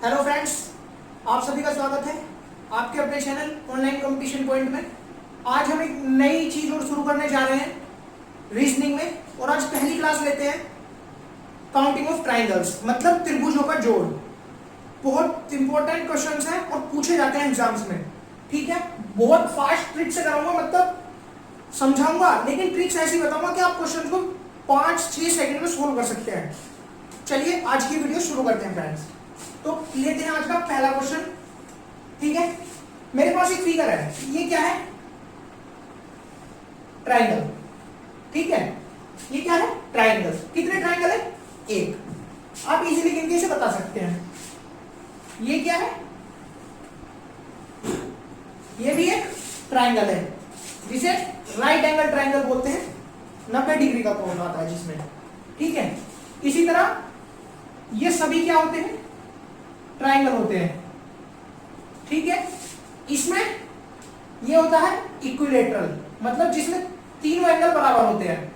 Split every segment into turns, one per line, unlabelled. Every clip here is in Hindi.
हेलो फ्रेंड्स, आप सभी का स्वागत है आपके अपने चैनल ऑनलाइन कंपटीशन पॉइंट में। आज हम एक नई चीज और शुरू करने जा रहे हैं रीजनिंग में, और आज पहली क्लास लेते हैं काउंटिंग ऑफ ट्राइंगल्स, मतलब त्रिभुजों का जोड़। बहुत इंपॉर्टेंट क्वेश्चंस हैं और पूछे जाते हैं एग्जाम्स में। ठीक है, बहुत फास्ट ट्रिक से कराऊंगा, मतलब समझाऊंगा, लेकिन ट्रिक्स ऐसी बताऊंगा कि आप क्वेश्चन को 5-6 सेकंड में सोल्व कर सकते हैं। चलिए आज की वीडियो शुरू करते हैं फ्रेंड्स। तो लेते हैं आज का पहला क्वेश्चन। ठीक है, मेरे पास एक फिगर है, ये क्या है? ट्राइंगल। ठीक है, ये क्या है? ट्राइंगल। कितने ट्राइंगल है? एक। आप इजीली गिनके से बता सकते हैं। ये क्या है? ये भी एक ट्राइंगल है, जिसे राइट एंगल ट्राइंगल बोलते हैं। 90 डिग्री का कोण आता है जिसमें। ठीक है, इसी तरह ये सभी क्या होते हैं? ट्राइंगल होते हैं। ठीक है, इसमें ये होता है इक्विलेटरल, मतलब जिसमें तीनों एंगल बराबर होते हैं।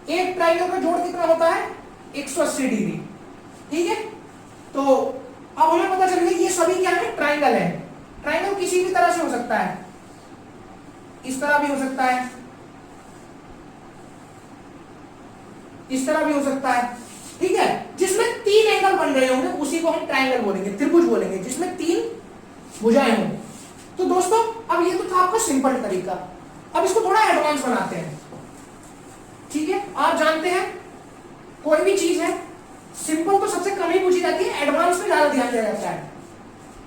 एक ट्राइंगल का जोड़ कितना होता है? 180 डिग्री। ठीक है, तो अब हमें पता चल गया ये सभी क्या है? ट्राइंगल है। ट्राइंगल किसी भी तरह से हो सकता है, इस तरह भी हो सकता है, इस तरह भी हो सकता है। ठीक है, जिसमें 3 एंगल बन रहे होंगे उसी को हम ट्राइंगल बोलेंगे, त्रिभुज बोलेंगे, जिसमें 3 भुजाएं हों। तो दोस्तों, अब ये तो था आपका सिंपल तरीका। अब इसको थोड़ा एडवांस बनाते हैं। ठीक है, आप जानते हैं कोई भी चीज है सिंपल तो सबसे कम ही पूछी जाती है, एडवांस में ज्यादा ध्यान दिया जाता है।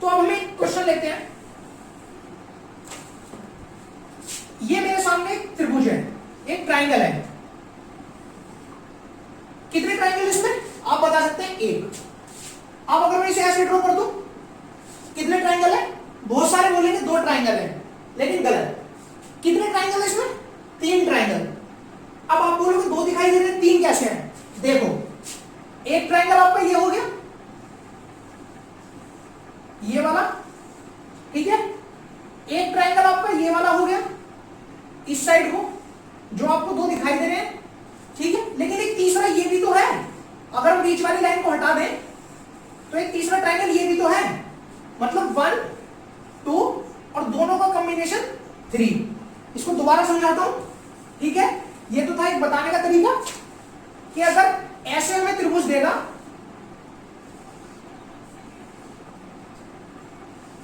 तो अब हम एक क्वेश्चन लेते हैं। ये मेरे सामने एक त्रिभुज है, एक ट्राइंगल है। कितने ट्राइंगल इसमें? आप बता सकते हैं एक। अब अगर मैं इसे ऐसे ड्रॉ कर दूं, कितने ट्राइंगल है? बहुत सारे बोलेंगे 2 ट्राइंगल है, लेकिन गलत। कितने ट्राइंगल है इसमें? 3 ट्राइंगल। अब आप बोलोगे 2 दिखाई दे रहे हैं, 3 कैसे हैं? देखो, एक ट्राइंगल आपका ये हो गया, ये वाला। ठीक है, एक ट्राइंगल आपका ये वाला हो गया, इस साइड को, जो आपको 2 दिखाई दे रहे हैं। ठीक है, लेकिन एक तीसरा ये भी तो है। अगर हम बीच वाली लाइन को हटा दें तो एक तीसरा ट्राइंगल ये भी तो है, मतलब 1, 2 और दोनों का कॉम्बिनेशन 3। इसको दोबारा समझाता हूं। ठीक है, ये तो था एक बताने का तरीका कि अगर ऐसे हमें त्रिभुज देगा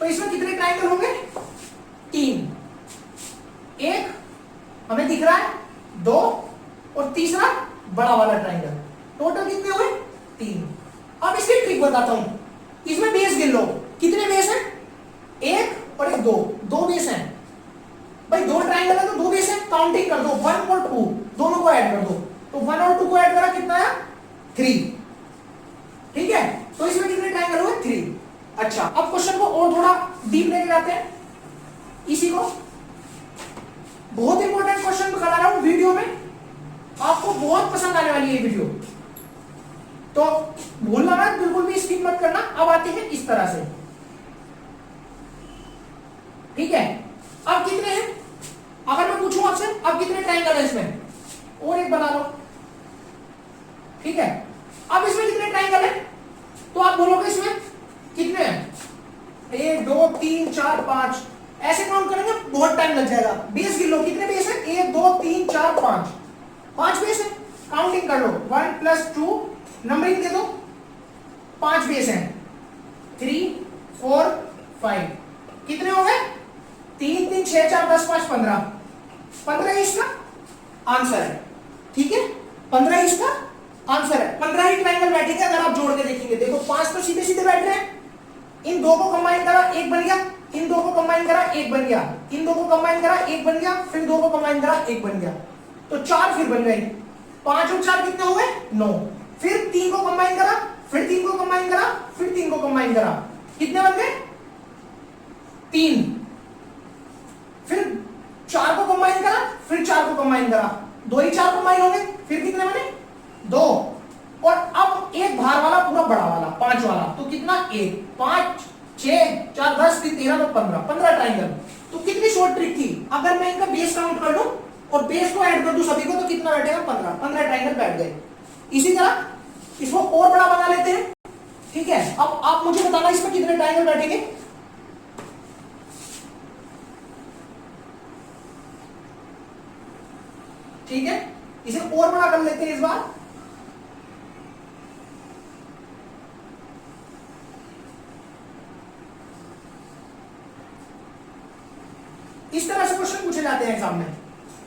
तो इसमें कितने ट्राइंगल होंगे? 3। एक हमें दिख रहा है, 2 और तीसरा बड़ा वाला ट्राइंगल। टोटल कितने हुए? 3। अब इसकी ट्रिक बताता हूं। इसमें बेस गिन लो, कितने बेस हैं? 1 और 1 2 बेस हैं भाई। 2 ट्राइंगल है तो 2 बेस हैं, काउंटिंग कर दो। 1 और 2 दोनों को ऐड कर दो, तो 1 और 2 को ऐड करा, कितना है? 3। ठीक है, तो इसमें कितने ट्राइंगल हुए? 3। अच्छा, अब क्वेश्चन को और थोड़ा डीप लेके जाते हैं। इसी को बहुत इंपॉर्टेंट क्वेश्चन करा रहा हूं वीडियो में, आपको बहुत पसंद आने वाली है ये वीडियो, तो भूलना मत, बिल्कुल भी स्किप मत करना। अब आते हैं इस तरह से। ठीक है, अब कितने हैं? अगर मैं पूछूं आपसे अब कितने ट्राइंगल है इसमें, और एक बना लो। ठीक है, अब इसमें कितने ट्राइंगल है? तो आप बोलोगे इसमें कितने हैं? 1 2 3 4 5, ऐसे काउंट करेंगे बहुत टाइम लग जाएगा। बेस गिन लो, कितने बेस है? 1 2 3 4 5, 5 बेस है। काउंटिंग कर लो, 1 + 2, नंबरिंग दे दो, 5 बेस हैं, 3 4 5। कितने हो गए? 3 3 6 4 10 5 15। 15 इसका आंसर है। ठीक है, 15 इसका आंसर है। 15 ही ट्राइंगल बैठेंगे अगर आप जोड़ के देखेंगे। देखो 5 तो सीधे सीधे बैठ रहे हैं, इन 2 को कंबाइन करा 1 बन गया, इन 2 को कंबाइन करा 1 बन गया, इन 2 को कंबाइन करा 1 बन गया, फिर 2 को कंबाइन करा 1 बन गया, तो 4 फिर बन गए। 5 और 4 कितने हो गए? 9। फिर 3 को कंबाइन करा, फिर 3 को कंबाइन करा, फिर 3 को कंबाइन करा, कितने बन गए? 3। फिर 4 को कंबाइन करा, फिर 4 को कंबाइन करा, 2 ही 4 कंबाइन हो गए, फिर कितने बने? 2। और अब एक बाहर वाला पूरा बड़ा वाला 5 वाला, तो कितना? 1 5 6 4 10 3 13 तो 15 ट्राइंगल। तो कितनी शॉर्ट ट्रिक थी। अगर मैं इनका बेस काउंट कर लूं और बेस को ऐड कर दूं सभी को, तो कितना बैठेगा? 15 ट्राइंगल बैठ गए। इसी तरह इसको और बड़ा बना लेते हैं। ठीक है, अब आप मुझे बताना इसमें कितने ट्रायंगल बैठेंगे। ठीक है, इसे और बड़ा कर लेते हैं इस बार। इस तरह से क्वेश्चन पूछे जाते हैं एग्जाम में।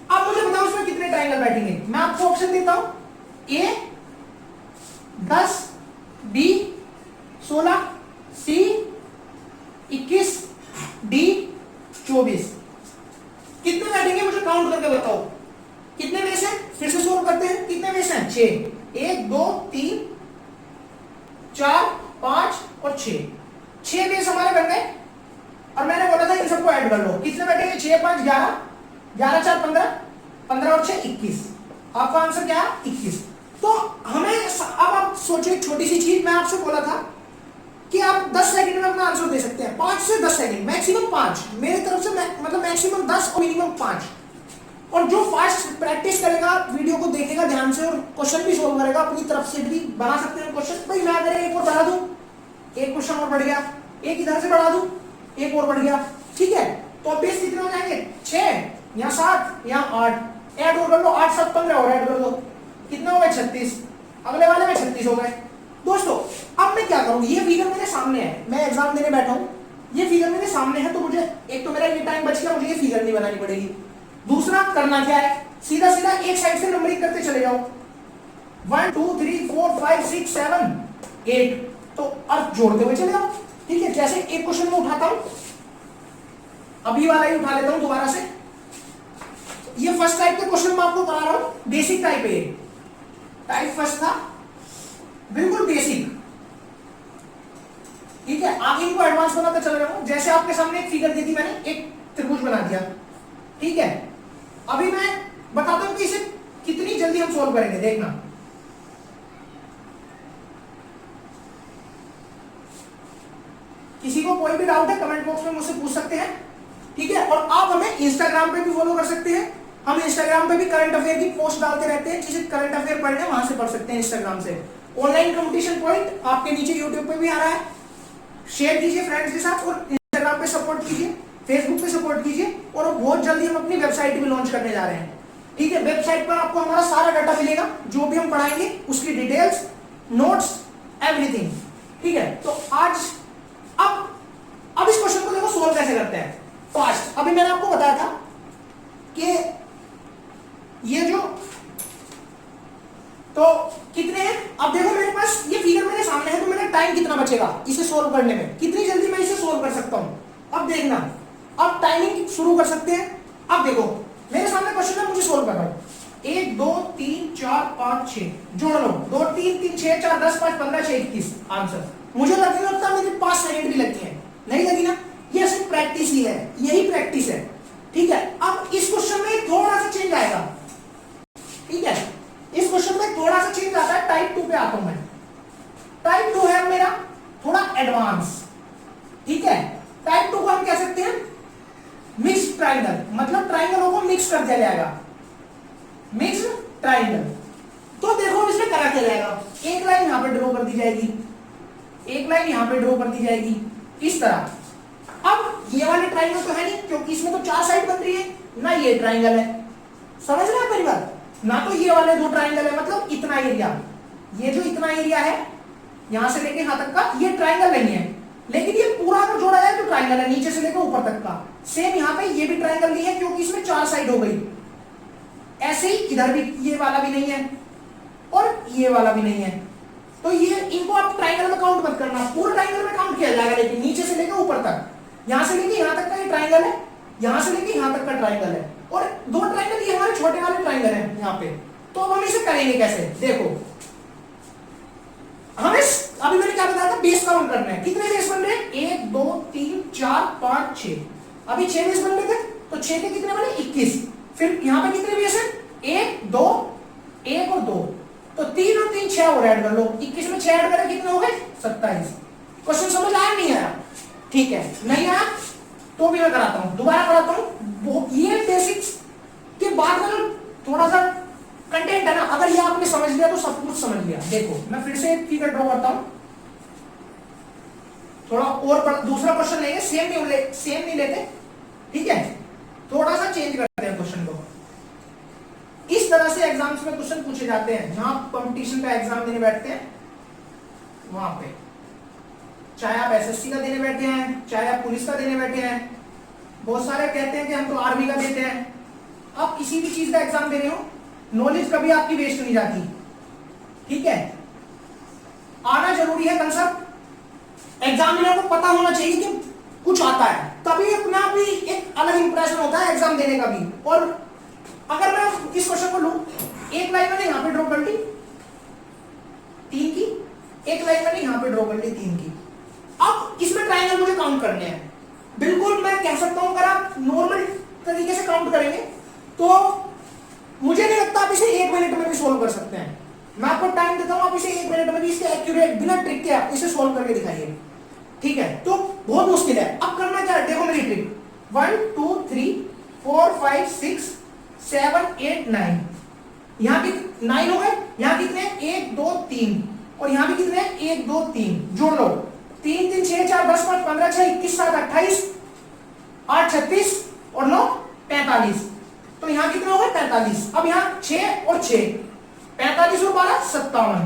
अब मुझे बताओ इसमें कितने ट्रायंगल बैठेंगे। मैं आपको ऑप्शन देता हूं, ए 10, बी 16, सी 21, डी 24। कितने बैठेंगे मुझे काउंट करके बताओ, कितने बेस हैं। फिर से सोल्व करते हैं, कितने बेस हैं 6, 1 2 3 4 5 और 6 बेस हमारे बन गए। और मैंने बोला था इन सबको ऐड कर लो, कितने बैठेंगे 6 5 11, 11 4 15, 15 और 6 21। आपका आंसर क्या है 21। तो हमें अब आप सोचो एक छोटी सी चीज, मैं आपसे बोला था कि आप 10 सेकंड में अपना आंसर दे सकते हैं, 5 से 10 सेकंड, मैक्सिमम 5 मेरी तरफ से, मतलब मैक्सिमम 10 और मिनिमम 5। और जो फास्ट प्रैक्टिस करेगा, वीडियो को देखेगा ध्यान से और क्वेश्चन भी सोल्व करेगा, अपनी तरफ से भी बना सकते हैं क्वेश्चन। भाई मैं अगर एक और बढ़ा दूं, एक क्वेश्चन और बढ़ गया, एक इधर से बढ़ा दूं, एक और बढ़ गया, ठीक है, तो अब बेस कितने हो जाएंगे 6 या 7 या 8, ऐड और कर लो, 8 7 15 और ऐड कर दो, कितने हो गए 36, अगले वाले में 36 हो गए। दोस्तों अब मैं क्या करूं, ये फिगर मेरे सामने है, मैं एग्जाम देने बैठा हूं, ये फिगर मेरे सामने है, तो मुझे एक तो मेरा ये टाइम बच गया, मुझे ये फिगर नहीं बनानी पड़ेगी। दूसरा करना क्या है, सीधा सीधा एक साइड से नंबरिंग करते चले जाओ, 1 2 3 4 5 6 7 8, तो अर्थ जोड़ते हुए चले जाओ। ठीक है, जैसे एक क्वेश्चन में उठाता हूं, अभी वाला ही उठा लेता हूं दोबारा से। ये फर्स्ट टाइप के क्वेश्चन मैं आपको करा रहा हूं, बेसिक टाइप है, टाइप फर्स्ट था, बिल्कुल बेसिक। ठीक है, आगे इनको एडवांस बनाता चला रहा हूं। जैसे आपके सामने एक फिगर दी थी मैंने, एक त्रिभुज बना दिया, ठीक है, अभी मैं बताता हूं कि इसे कितनी जल्दी हम सोल्व करेंगे, देखना। किसी को कोई भी डाउट है कमेंट बॉक्स में मुझसे पूछ सकते हैं, ठीक है। और आप हमें इंस्टाग्राम पे भी फॉलो कर सकते हैं, हम इंस्टाग्राम पे भी करंट अफेयर की पोस्ट डालते रहते हैं, जिसे करंट अफेयर पढ़ने वहां से पढ़ सकते हैं इंस्टाग्राम से। ऑनलाइन कंपटीशन पॉइंट आपके नीचे यूट्यूब पे भी आ रहा है, शेयर कीजिए फ्रेंड्स के साथ, और इंस्टाग्राम पे सपोर्ट कीजिए, फेसबुक पे सपोर्ट कीजिए, और बहुत जल्दी हम अपनी वेबसाइट भी लॉन्च करने जा रहे हैं। ठीक है, वेबसाइट पर आपको हमारा सारा डाटा मिलेगा, जो भी हम पढ़ाएंगे उसकी डिटेल्स, नोट्स, एवरीथिंग। ठीक है, तो आज अब इस क्वेश्चन को देखो सोल्व कैसे करते हैं फास्ट। अभी मैंने आपको बताया था कि ये जो, तो कितने हैं, अब देखो मेरे पास ये फिगर मेरे सामने है, तो मेरा टाइम कितना बचेगा इसे सोल्व करने में, कितनी जल्दी मैं इसे सोल्व कर सकता हूं। अब देखना, अब टाइमिंग शुरू कर सकते हैं। अब देखो मेरे सामने क्वेश्चन है, मुझे सोल्व करना है, 1 2 3 4 5 6 जोड़ लो, 2 3 3 6 4 10 5 15 6 21 आंसर। मुझे लगता मेरे 5 सेकंड भी लगती है, नहीं लगी ना, ये सिर्फ प्रैक्टिस ही है, यही प्रैक्टिस है। ठीक है, अब इस क्वेश्चन में थोड़ा सा चेंज आएगा। ठीक है, इस क्वेश्चन में थोड़ा सा चेंज आता है, टाइप 2 पे आता हूं मैं। टाइप 2 है मेरा थोड़ा एडवांस। ठीक है, टाइप 2 को हम कह सकते हैं मिक्स ट्राइंगल, मतलब ट्राइंगलों को मिक्स कर दिया जाएगा, मिक्स ट्राइंगल। तो देखो इसमें करा क्या जाएगा, एक लाइन यहां पे ड्रॉ कर दी जाएगी, एक लाइन यहां पे ड्रॉ कर दी जाएगी, इस तरह। अब ये वाले ट्राइंगल तो है नहीं, क्योंकि इसमें तो 4 साइड बन रही है ना, ये ट्राइंगल है, समझ रहे हैं मेरी बात, ना तो ये वाले 2 ट्राइंगल है, मतलब इतना एरिया, ये जो इतना एरिया है यहां से लेके यहां तक का, ये ट्राइंगल नहीं है, लेकिन ये पूरा अगर जोड़ा जाए तो ट्राइंगल है, नीचे से लेकर ऊपर तक का। सेम यहां पे ये भी ट्राइंगल नहीं है, क्योंकि इसमें 4 साइड हो गई। ऐसे ही इधर भी ये वाला भी नहीं है और ये वाला भी नहीं है, तो ये इनको आप ट्राइंगल में काउंट मत करना, पूरे ट्राइंगल में काउंट किया जाएगा, लेकिन नीचे से लेकर ऊपर तक, यहां से लेके यहां तक का ये ट्राइंगल है, यहां से लेके यहां तक का ट्राइंगल है, और 2 ट्राइंगल ये हमारे छोटे वाले ट्राइंगल हैं यहां पे। तो अब हम इसे करेंगे कैसे, देखो हमें अभी मैंने क्या बताया था, बेस काउंट करना है। कितने बेस बन रहे हैं, 1 2 3 4 5 6, अभी 6 बेस बन रहे थे, तो 6 के कितने बने 21। फिर यहां पे कितने बेस है, 1 2 1 और 2, तो 3 और 3 6 और ऐड कर लो, 21 में 6 ऐड करें कितने हो गए 27। क्वेश्चन समझ आया नहीं आया, ठीक है, नहीं आया तो भी मैं कराता हूं, दोबारा कराता हूं। ये बेसिक्स के बाद में थोड़ा सा कंटेंट है ना, अगर ये आपने समझ लिया तो सब कुछ समझ लिया। देखो मैं फिर से एक फिगर ड्रॉ करता हूं, थोड़ा और दूसरा क्वेश्चन लेंगे, सेम नहीं लेते, ठीक है, थोड़ा सा चेंज करते हैं क्वेश्चन को। इस तरह से एग्जाम्स में क्वेश्चन पूछे जाते हैं, जहां कंपटीशन का एग्जाम देने बैठते हैं वहां पे, चाहे आप एसएससी का देने बैठे हैं, चाहे आप पुलिस का देने बैठे हैं। बहुत सारे कहते हैं कि हम तो आर्मी का देते हैं। आप किसी भी चीज का एग्जाम दे रहे हो, नॉलेज कभी आपकी वेस्ट नहीं जाती, ठीक है। आना जरूरी है कंसेप्ट, एग्जामिनर को पता होना चाहिए कि कुछ आता है, तभी अपने आप ही एक अलग इंप्रेशन होता है एग्जाम देने का भी। और अगर मैं इस क्वेश्चन को लूं, एक लाइन मैंने यहां पे ड्रॉ कर ली 3 की, एक लाइन मैंने यहां पे ड्रॉ कर ली 3 की। अब इसमें ट्रायंगल मुझे काउंट करने हैं। बिल्कुल मैं कह सकता हूं, अगर आप नॉर्मल तरीके से काउंट करेंगे तो मुझे नहीं लगता आप इसे 1 मिनट में भी सोल्व कर सकते हैं। मैं आपको टाइम देता हूं, आप इसे 1 मिनट में भी इसके एक्यूरेट बिना ट्रिक के आप इसे सोल्व करके दिखाइए, ठीक है। तो बहुत मुश्किल है। अब करना क्या है, देखो मेरी ट्रिक, 1 2 3 4 5 6 7 8 9, यहां भी 9 हो गए, यहां कितने 1 2 3, और यहां भी कितने 1 2 3, जोड़ लो 3 3 6 4 10 5 15 6 21 7 28 8 36 और 9 45, तो यहां कितने हो गए 45। अब यहां 6 और 6 45 और 12 57।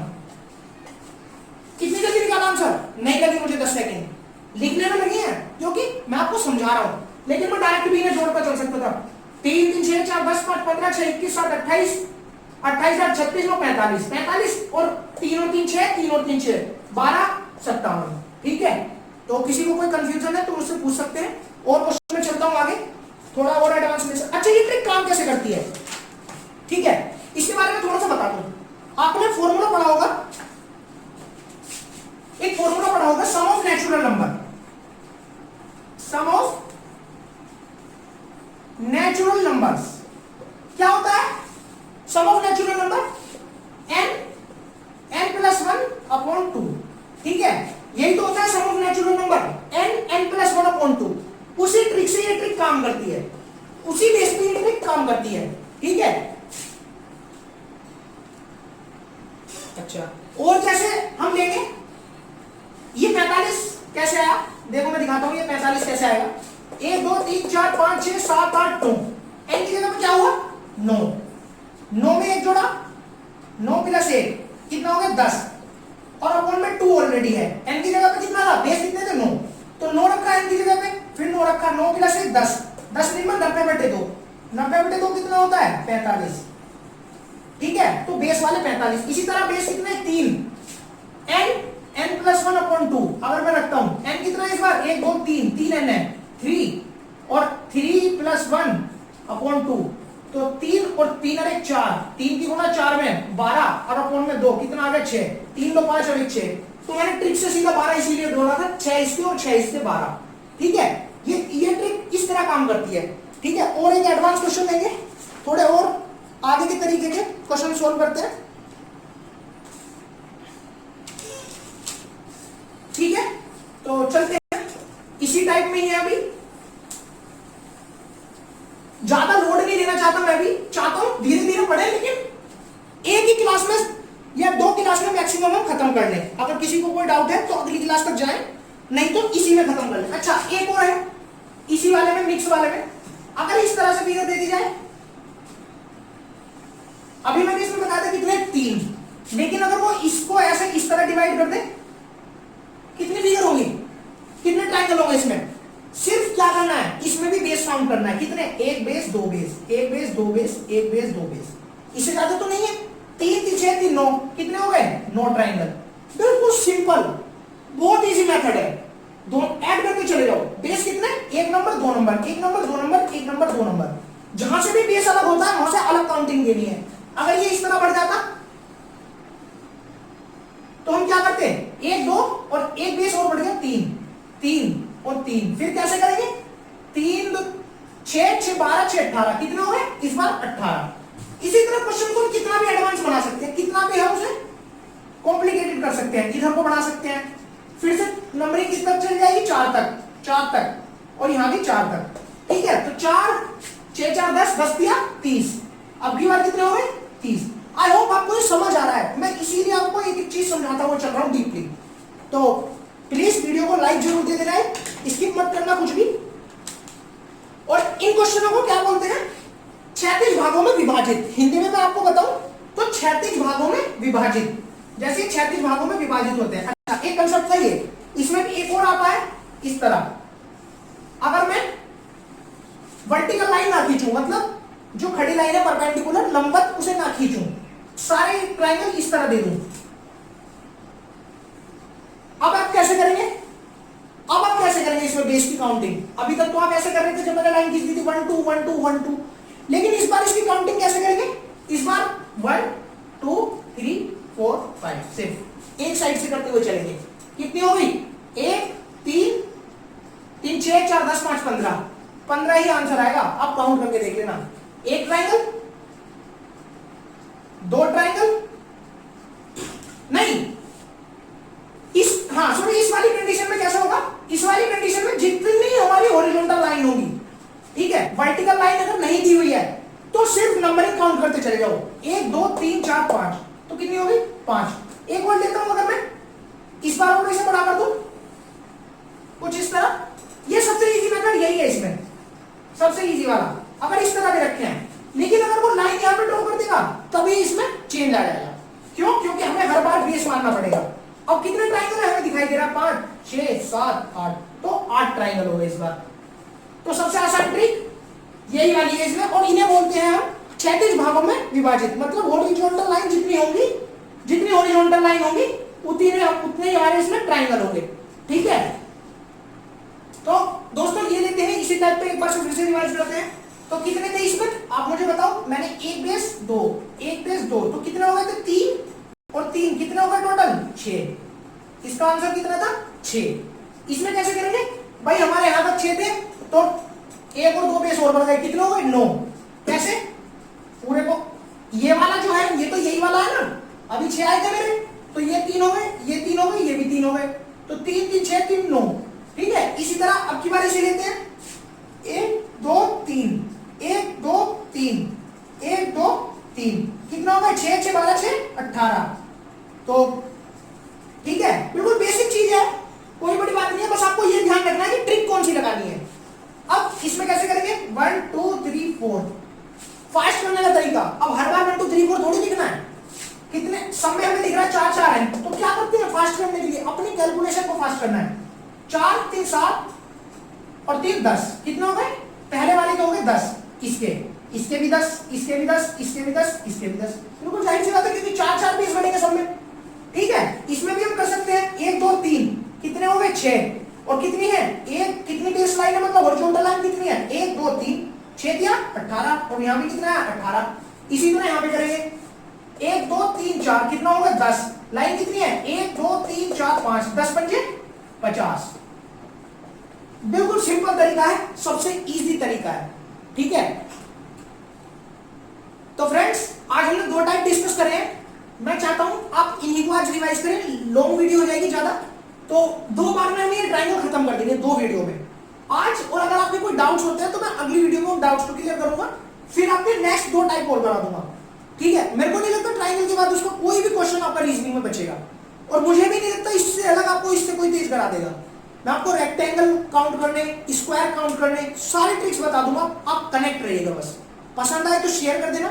कितनी जल्दी निकाला आंसर? नहीं लगी मुझे 10 सेकंड, लिखने में लगी है क्योंकि मैं आपको समझा रहा हूं, लेकिन मैं डायरेक्ट भी इन्हें जोड़कर चल सकता था। 3 3 6 4 10 5 15 6 21 7 28 28 8 36 9 45 45 और 3 और 3 6 3 और 3 6 12 57, ठीक है। तो किसी को कोई कंफ्यूजन है तो मुझसे पूछ सकते हैं, और क्वेश्चन में चलता हूं आगे, थोड़ा और एडवांस में। अच्छा, ये ट्रिक काम कैसे करती है, ठीक है, इसके बारे में थोड़ा सा बता दूं। आपने फॉर्मूला पढ़ा होगा, एक फॉर्मूला पढ़ा होगा, sum of natural number, sum of natural numbers क्या होता है? Sum of natural number n plus 1 upon 2, ठीक है, यही तो होता है sum of natural number, n plus 1 upon 2। उसी ट्रिक से ये ट्रिक काम करती है, उसी बेस पे ये ट्रिक काम करती है, ठीक है। अच्छा, और कैसे हम लेंगे? ये 45 कैसे आया, देखो मैं दिखाता हूं, ये 45 कैसे आएगा। 1 2 3 4 5 6 7 8 9, n की जगह पे क्या हुआ 9, 9 में 1 जोड़ा, 9 प्लस 1 कितना हो गया 10, और अपॉन में 2 ऑलरेडी है। n की जगह पे कितना था, बेस कितने थे 9, तो 9 रखा n की जगह पे, फिर 9 रखा, 9 प्लस 1 10, 10 नहीं 90/2, 90/2 कितना होता है 45, ठीक है। तो बेस वाले 45, इसी तरह बेस कितने 3, n प्लस 1 अपॉन 2, अगर मैं रखता हूं n कितना है इस बार 1 2 3 3 n है 3, और 3 प्लस 1 अपॉन 2, तो 3 और 3 और 1 4, 3 की गुणा 4 में 12, और अपॉन में 2 कितना आ गया 6, 3 2 5 और 1 6, तो मैंने ट्रिक से सीधा 12 इसीलिए जोड़ा था, 6 इसके और 6 इसके 12, ठीक है। ये ट्रिक इस तरह काम करती है, ठीक है। और एक एडवांस क्वेश्चन लेंगे, थोड़े और आगे के तरीके के क्वेश्चन सोल्व करते हैं, ठीक है। तो चलते हैं, इसी टाइप में ही है। अभी ज्यादा लोड नहीं लेना चाहता, मैं भी चाहता हूं धीरे धीरे पढ़े, लेकिन एक ही क्लास में या 2 क्लास में मैक्सिमम हम खत्म कर लें। अगर किसी को कोई डाउट है तो अगली क्लास तक जाएं, नहीं तो इसी में खत्म कर लें। अच्छा, एक और है, इसी वाले में, मिक्स वाले में, अगर इस तरह से फिगर दे दी जाए, अभी मैंने इसमें बताया था कितने 3, लेकिन अगर वो इसको ऐसे इस तरह डिवाइड कर दे, कितनी फिगर होंगी, कितने ट्रायंगल होंगे इसमें? सिर्फ क्या करना है, इसमें भी बेस काउंट करना है, कितने 1 base 2 base 1 base 2 base 1 base 2 base, इससे ज्यादा तो नहीं है। 3 3 6 3 9, कितने हो गए 9 ट्रायंगल। बिल्कुल सिंपल, बहुत इजी मेथड है, दोनों ऐड करके चले जाओ। बेस कितने, 1 number 2 number 1 number 2 number 1 number 2 number, जहां से भी बेस अलग होता है वहां से अलग काउंटिंग देनी है। अगर ये इस तरह बढ़ जाता तो हम क्या करते, 1 2 और 1 बेस और बढ़ गया 3 3 और 3, फिर कैसे करेंगे, 3 2 6 6 12 6 18, कितने हो गए इस बार 18। इसी तरह क्वेश्चन को कितना भी एडवांस बना सकते हैं, कितना भी हम उसे कॉम्प्लिकेटेड कर सकते हैं, इधर को बढ़ा सकते हैं, फिर से नंबरिंग किस तक चल जाएगी 4 तक, और यहां भी 4 तक, ठीक है। तो 4 6 4 10 10 दिया 30, अब की बार कितने हो गए 30। आई होप आपको ये समझ आ रहा है, मैं इसीलिए आपको एक एक चीज समझाता हुआ चल रहा हूं डीपली। तो प्लीज वीडियो को लाइक जरूर दे देना है, स्किप मत करना कुछ भी। और इन क्वेश्चनों को क्या बोलते हैं, 36 भागों में विभाजित। हिंदी में मैं आपको बताऊं तो 36 भागों में विभाजित, जैसे 36 भागों में विभाजित होते हैं। अच्छा, एक कंसेप्ट सही है, इसमें भी एक और आता है इस तरह। अगर मैं वर्टिकल लाइन ना खींचूं, मतलब जो खड़ी लाइन है परपेंडिकुलर लंबवत उसे ना खींचूं, सारे ट्रायंगल इस तरह दे दूं, अब आप कैसे करेंगे, अब आप कैसे करेंगे इसमें बेस की काउंटिंग। अभी तक तो आप ऐसे कर रहे थे जब मैंने लाइन खींच दी थी 1 2 1 2 1 2, लेकिन इस बार इसकी काउंटिंग कैसे करेंगे, इस बार 1 2 3 4 5 सिर्फ एक साइड से करते हुए चलेंगे। कितनी हो गई, 1 3 3 6 4 10 5 15 ही आंसर आएगा। आप काउंट करके देख लेना, एक ट्रायंगल, दो ट्रायंगल नहीं, हाँ सॉरी, इस वाली कंडीशन में कैसा होगा, इस वाली कंडीशन में जितनी हमारी हॉरिजॉन्टल लाइन होगी, ठीक है, वर्टिकल लाइन अगर नहीं दी हुई है तो सिर्फ नंबरिंग काउंट करते चले जाओ, 1 2 3 4 5, तो कितनी होगी 5। एक और लेता हूं, अगर मैं इस बार और इसे बड़ा कर दूं कुछ इस तरह, ये सबसे इजी मेथड यही है इसमें, सबसे इजी वाला, अगर इस तरह भी रखे हैं। लेकिन अगर वो लाइन यहां पे ड्रॉ कर देगा तभी इसमें चेंज आ जाएगा, क्यों, क्योंकि हमें हर बार बेस मानना पड़ेगा। अब कितने ट्रायंगल है हमें दिखाई दे रहा है, 5 6 7 8, तो 8 ट्रायंगल हो गए इस बार। तो सबसे आसान ट्रिक यही वाली है इसमें, और इन्हें बोलते हैं हम 36 भागों में विभाजित, मतलब हॉरिजॉन्टल लाइन जितनी होंगी, जितनी हॉरिजॉन्टल लाइन होंगी उतने ही हमारे इसमें ट्रायंगल होंगे, ठीक है। तो दोस्तों ये लेते हैं इसी टाइप पे, एक बार से फिर से रिवाइज करते हैं। तो कितने थे इसमें आप मुझे बताओ, मैंने एक बेस 2 तो कितने हो गए थे, 3 और 3 कितने हो गए टोटल 6। इसका आंसर कितना था 6। इसमें कैसे करेंगे भाई, हमारे यहां तक 6 थे तो एक और 2 बेस और बढ़ गए, कितने हो गए 9। कैसे, पूरे को ये वाला जो है ये तो यही वाला है ना, अभी 6 आए थे मेरे, तो ये 3 हो गए, ये 3 हो गए, ये भी 3 हो गए, तो 3 3 6 3 9, ठीक है। इसी तरह अब की बार इसे लेते हैं, 1 2 3 1 2 3 1 2 3, कितना होगा 6 6 12 6 18। तो ठीक है, बिल्कुल बेसिक चीज है, कोई बड़ी बात नहीं है, बस आपको ये ध्यान रखना है कि ट्रिक कौन सी लगानी है। अब इसमें कैसे करेंगे, 1 2 3 4, फास्ट करने का तरीका। अब हर बार 1 2 3 4 थोड़ी लिखना है, कितने सब में हमें दिख रहा है 4 4 है, तो क्या करते हैं फास्ट करने के लिए अपनी कैलकुलेशन को फास्ट करना है। 4 3 7 और 3 10, कितने हो गए, पहले वाले के हो गए 10, इसके भी 10, इसके भी 10, इसके भी 10, इसके भी 10, बिल्कुल जाहिर सी बात है क्योंकि 4 4 पीस बनेंगे सब में, ठीक है। इसमें भी हम कर सकते हैं 1 2 3, कितने हो गए 6, और कितनी है एक, कितनी बेस लाइन है, मतलब हॉरिजॉन्टल लाइन कितनी है 1 2 3 6 दिया 18, और यहाँ भी कितना है 18। इसी तरह यहाँ पे करेंगे 1 2 3 4, कितना होगा 10, लाइन कितनी है 1 2 3 4 5, 10 पंजे 50। बिल्कुल सिंपल तरीका है, सबसे इजी तरीका है, ठीक है। तो फ्रेंड्स आज हमने 2 टाइप डिस्कस करे हैं, मैं चाहता हूं आप इन्हीं को आज रिवाइज करें, लॉन्ग वीडियो हो जाएगी ज्यादा, तो 2 बार में हम ये ट्रायंगल खत्म कर देंगे 2 वीडियो में आज। और अगर आपके कोई डाउट्स होते हैं तो मैं अगली वीडियो में डाउट्स को क्लियर करूंगा, फिर आपके नेक्स्ट 2 टाइप और बना दूंगा, ठीक है। मेरे को नहीं लगता ट्रायंगल के बाद उसको कोई भी क्वेश्चन आपका रीजनिंग में बचेगा, और मुझे भी नहीं लगता इससे अलग आपको इससे कोई तेज करा देगा। मैं आपको रेक्टेंगल काउंट करने, स्क्वायर काउंट करने, सारी ट्रिक्स बता दूंगा, आप कनेक्ट रहिएगा बस। पसंद आए तो शेयर कर देना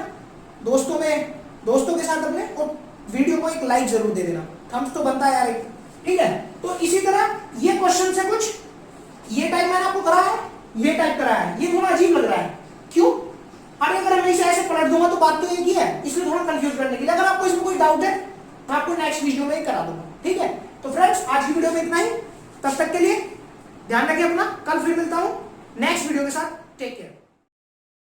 दोस्तों के साथ अपने, और वीडियो को एक लाइक जरूर दे देना, थम्स तो बनता है यार एक, ठीक है। तो इसी तरह ये क्वेश्चन से कुछ ये टाइप मैंने आपको कराया है, ये टाइप कराया है, ये थोड़ा अजीब लग रहा है, क्यों, अरे अगर मैं इसे ऐसे पलट दूंगा तो बात तो एक ही है, इसलिए थोड़ा कंफ्यूज करने के लिए। अगर आपको इसमें कोई डाउट है मैं आपको नेक्स्ट वीडियो में करा दूंगा, ठीक है। तो फ्रेंड्स आज की वीडियो में इतना ही, तब तक के लिए ध्यान रखिए अपना, कल फिर मिलता हूं नेक्स्ट वीडियो के साथ, टेक केयर।